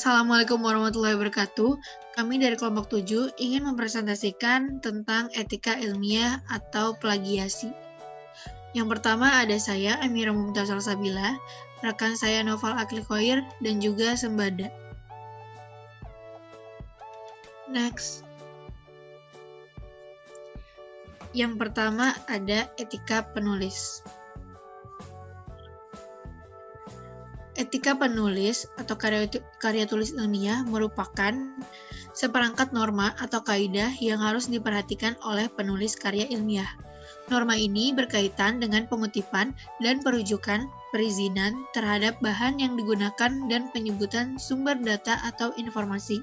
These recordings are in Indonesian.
Assalamualaikum warahmatullahi wabarakatuh. Kami dari kelompok 7 ingin mempresentasikan tentang etika ilmiah atau plagiasi. Yang pertama ada saya, Amira Mumtaz Salsabila, rekan saya Noval Aklikoir, dan juga Sembada. Next. Yang pertama ada etika penulis. Etika penulis atau karya tulis ilmiah merupakan seperangkat norma atau kaidah yang harus diperhatikan oleh penulis karya ilmiah. Norma ini berkaitan dengan pengutipan dan perujukan perizinan terhadap bahan yang digunakan dan penyebutan sumber data atau informasi.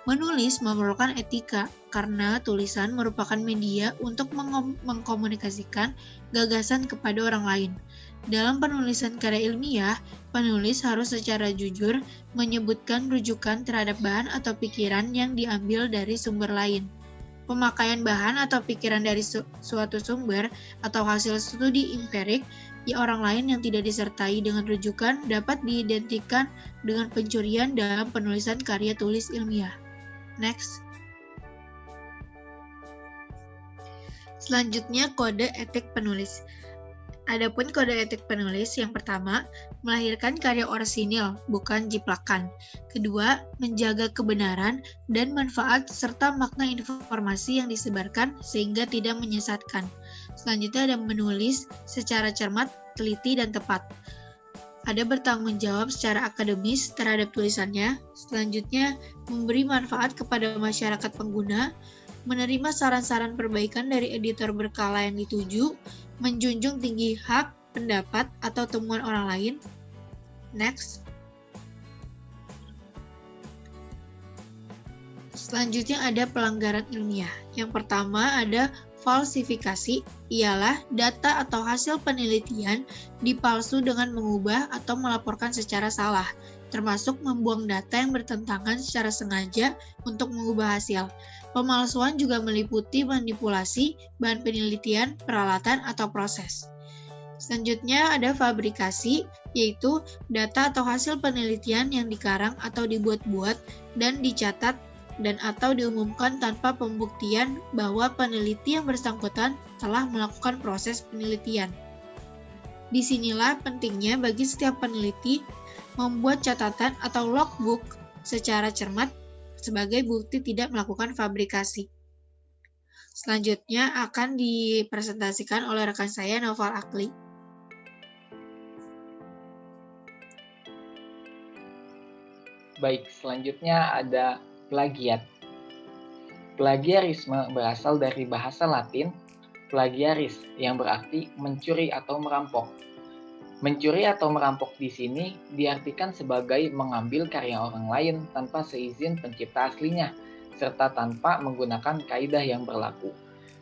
Menulis memerlukan etika karena tulisan merupakan media untuk mengkomunikasikan gagasan kepada orang lain. Dalam penulisan karya ilmiah, penulis harus secara jujur menyebutkan rujukan terhadap bahan atau pikiran yang diambil dari sumber lain. Pemakaian bahan atau pikiran dari suatu sumber atau hasil studi empirik orang lain yang tidak disertai dengan rujukan dapat diidentikan dengan pencurian dalam penulisan karya tulis ilmiah. Next. Selanjutnya, kode etik penulis. Adapun kode etik penulis yang pertama, melahirkan karya orsinil, bukan jiplakan. Kedua, menjaga kebenaran dan manfaat serta makna informasi yang disebarkan sehingga tidak menyesatkan. Selanjutnya ada menulis secara cermat, teliti, dan tepat. Ada bertanggung jawab secara akademis terhadap tulisannya. Selanjutnya, memberi manfaat kepada masyarakat pengguna, menerima saran-saran perbaikan dari editor berkala yang dituju, menjunjung tinggi hak, pendapat, atau temuan orang lain. Next. Selanjutnya ada pelanggaran ilmiah. Yang pertama ada falsifikasi, ialah data atau hasil penelitian dipalsu dengan mengubah atau melaporkan secara salah, termasuk membuang data yang bertentangan secara sengaja untuk mengubah hasil. Pemalsuan juga meliputi manipulasi bahan penelitian, peralatan, atau proses. Selanjutnya ada fabrikasi, yaitu data atau hasil penelitian yang dikarang atau dibuat-buat dan dicatat dan atau diumumkan tanpa pembuktian bahwa peneliti yang bersangkutan telah melakukan proses penelitian. Disinilah pentingnya bagi setiap peneliti membuat catatan atau logbook secara cermat sebagai bukti tidak melakukan fabrikasi. Selanjutnya akan dipresentasikan oleh rekan saya Noval Akli. Baik, selanjutnya ada plagiat. Plagiarisme berasal dari bahasa Latin plagiaris yang berarti mencuri atau merampok. Mencuri atau merampok di sini diartikan sebagai mengambil karya orang lain tanpa seizin pencipta aslinya, serta tanpa menggunakan kaidah yang berlaku.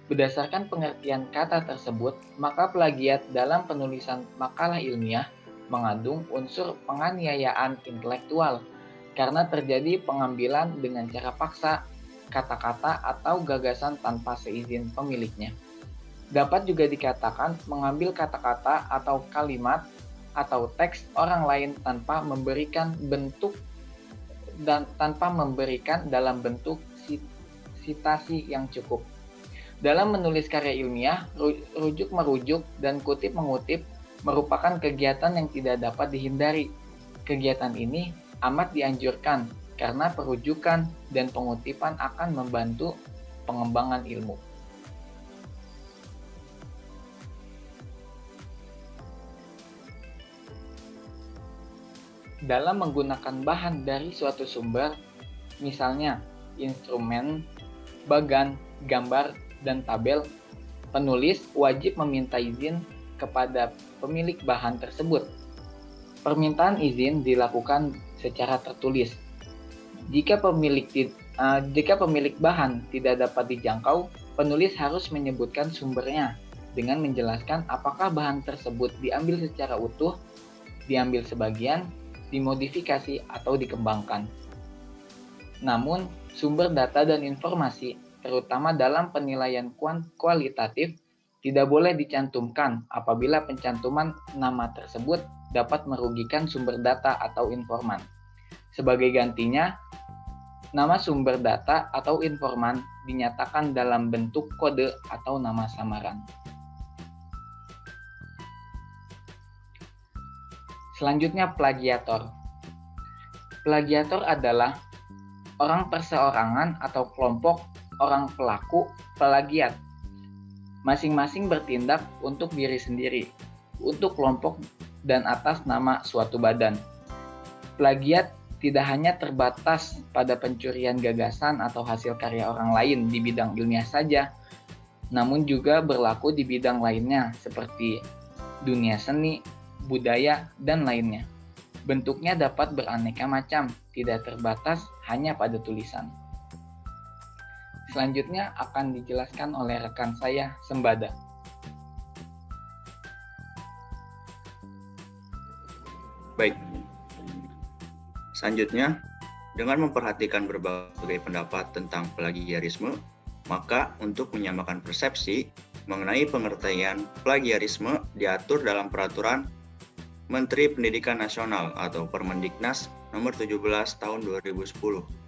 Berdasarkan pengertian kata tersebut, maka plagiat dalam penulisan makalah ilmiah mengandung unsur penganiayaan intelektual, karena terjadi pengambilan dengan cara paksa, kata-kata atau gagasan tanpa seizin pemiliknya. Dapat juga dikatakan mengambil kata-kata atau kalimat atau teks orang lain tanpa memberikan bentuk dan tanpa memberikan dalam bentuk sitasi yang cukup. Dalam menulis karya ilmiah, rujuk-merujuk dan kutip-mengutip merupakan kegiatan yang tidak dapat dihindari. Kegiatan ini amat dianjurkan karena perujukan dan pengutipan akan membantu pengembangan ilmu. Dalam menggunakan bahan dari suatu sumber, misalnya instrumen, bagan, gambar, dan tabel, penulis wajib meminta izin kepada pemilik bahan tersebut. Permintaan izin dilakukan secara tertulis. Jika pemilik bahan tidak dapat dijangkau, penulis harus menyebutkan sumbernya dengan menjelaskan apakah bahan tersebut diambil secara utuh, diambil sebagian, dimodifikasi, atau dikembangkan. Namun, sumber data dan informasi, terutama dalam penilaian kualitatif, tidak boleh dicantumkan apabila pencantuman nama tersebut dapat merugikan sumber data atau informan. Sebagai gantinya, nama sumber data atau informan dinyatakan dalam bentuk kode atau nama samaran. Selanjutnya, plagiator. Plagiator adalah orang perseorangan atau kelompok orang pelaku plagiat. Masing-masing bertindak untuk diri sendiri, untuk kelompok dan atas nama suatu badan. Plagiat tidak hanya terbatas pada pencurian gagasan atau hasil karya orang lain di bidang ilmiah saja, namun juga berlaku di bidang lainnya seperti dunia seni, budaya, dan lainnya. Bentuknya dapat beraneka macam, tidak terbatas hanya pada tulisan. Selanjutnya akan dijelaskan oleh rekan saya, Sembada. Baik. Selanjutnya, dengan memperhatikan berbagai pendapat tentang plagiarisme, maka untuk menyamakan persepsi mengenai pengertian plagiarisme diatur dalam Peraturan Menteri Pendidikan Nasional atau Permendiknas nomor 17 tahun 2010,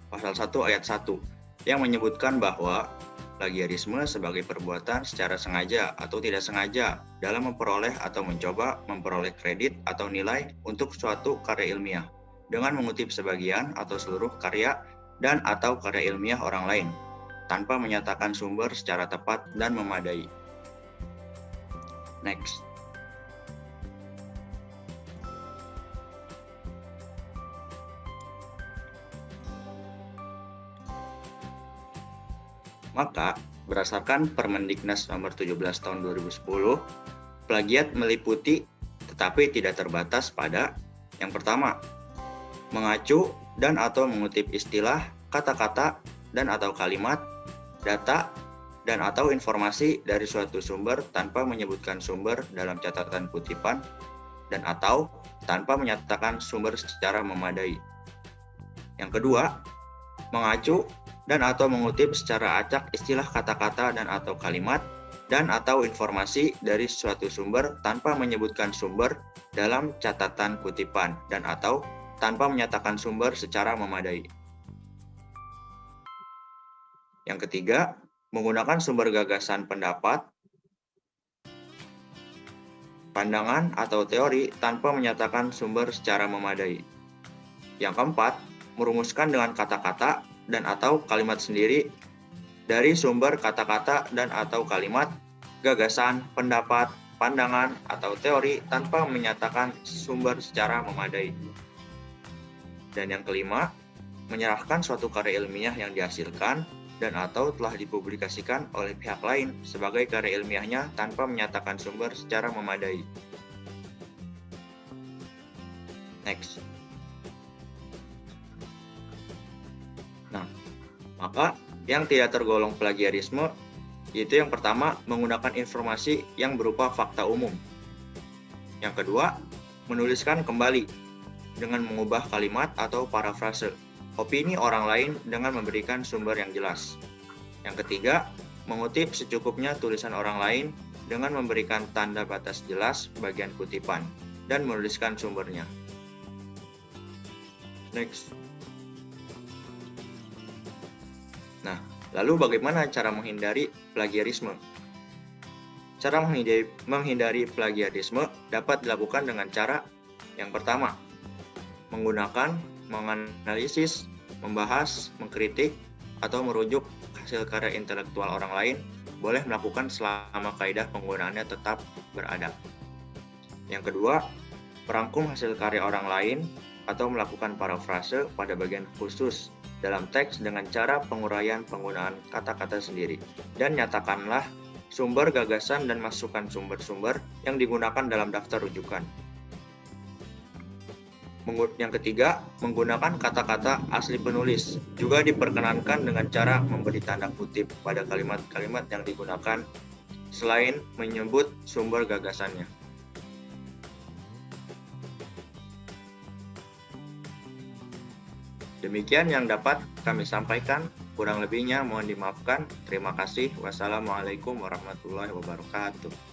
pasal 1 ayat 1, yang menyebutkan bahwa plagiarisme sebagai perbuatan secara sengaja atau tidak sengaja dalam memperoleh atau mencoba memperoleh kredit atau nilai untuk suatu karya ilmiah dengan mengutip sebagian atau seluruh karya dan atau karya ilmiah orang lain tanpa menyatakan sumber secara tepat dan memadai. Next. Maka, berdasarkan Permendiknas nomor 17 tahun 2010, plagiat meliputi tetapi tidak terbatas pada yang pertama, mengacu dan atau mengutip istilah, kata-kata dan atau kalimat, data dan atau informasi dari suatu sumber tanpa menyebutkan sumber dalam catatan kutipan dan atau tanpa menyatakan sumber secara memadai. Yang kedua, mengacu dan atau mengutip secara acak istilah, kata-kata dan atau kalimat dan atau informasi dari suatu sumber tanpa menyebutkan sumber dalam catatan kutipan dan atau tanpa menyatakan sumber secara memadai. Yang ketiga, menggunakan sumber gagasan, pendapat, pandangan atau teori tanpa menyatakan sumber secara memadai. Yang keempat, merumuskan dengan kata-kata dan atau kalimat sendiri dari sumber kata-kata dan atau kalimat, gagasan, pendapat, pandangan, atau teori tanpa menyatakan sumber secara memadai. Dan yang kelima, menyerahkan suatu karya ilmiah yang dihasilkan dan atau telah dipublikasikan oleh pihak lain sebagai karya ilmiahnya tanpa menyatakan sumber secara memadai. Next. Nah, maka yang tidak tergolong plagiarisme yaitu yang pertama, menggunakan informasi yang berupa fakta umum. Yang kedua, menuliskan kembali dengan mengubah kalimat atau parafrase opini orang lain dengan memberikan sumber yang jelas. Yang ketiga, mengutip secukupnya tulisan orang lain dengan memberikan tanda batas jelas bagian kutipan dan menuliskan sumbernya. Next. Nah, lalu bagaimana cara menghindari plagiarisme? Cara menghindari plagiarisme dapat dilakukan dengan cara yang pertama, menggunakan, menganalisis, membahas, mengkritik, atau merujuk hasil karya intelektual orang lain, boleh melakukan selama kaidah penggunaannya tetap beradab. Yang kedua, merangkum hasil karya orang lain atau melakukan parafrase pada bagian khusus dalam teks dengan cara penguraian penggunaan kata-kata sendiri, dan nyatakanlah sumber gagasan dan masukkan sumber-sumber yang digunakan dalam daftar rujukan. Yang ketiga, menggunakan kata-kata asli penulis. Juga diperkenankan dengan cara memberi tanda kutip pada kalimat-kalimat yang digunakan selain menyebut sumber gagasannya. Demikian yang dapat kami sampaikan, kurang lebihnya mohon dimaafkan. Terima kasih. Wassalamualaikum warahmatullahi wabarakatuh.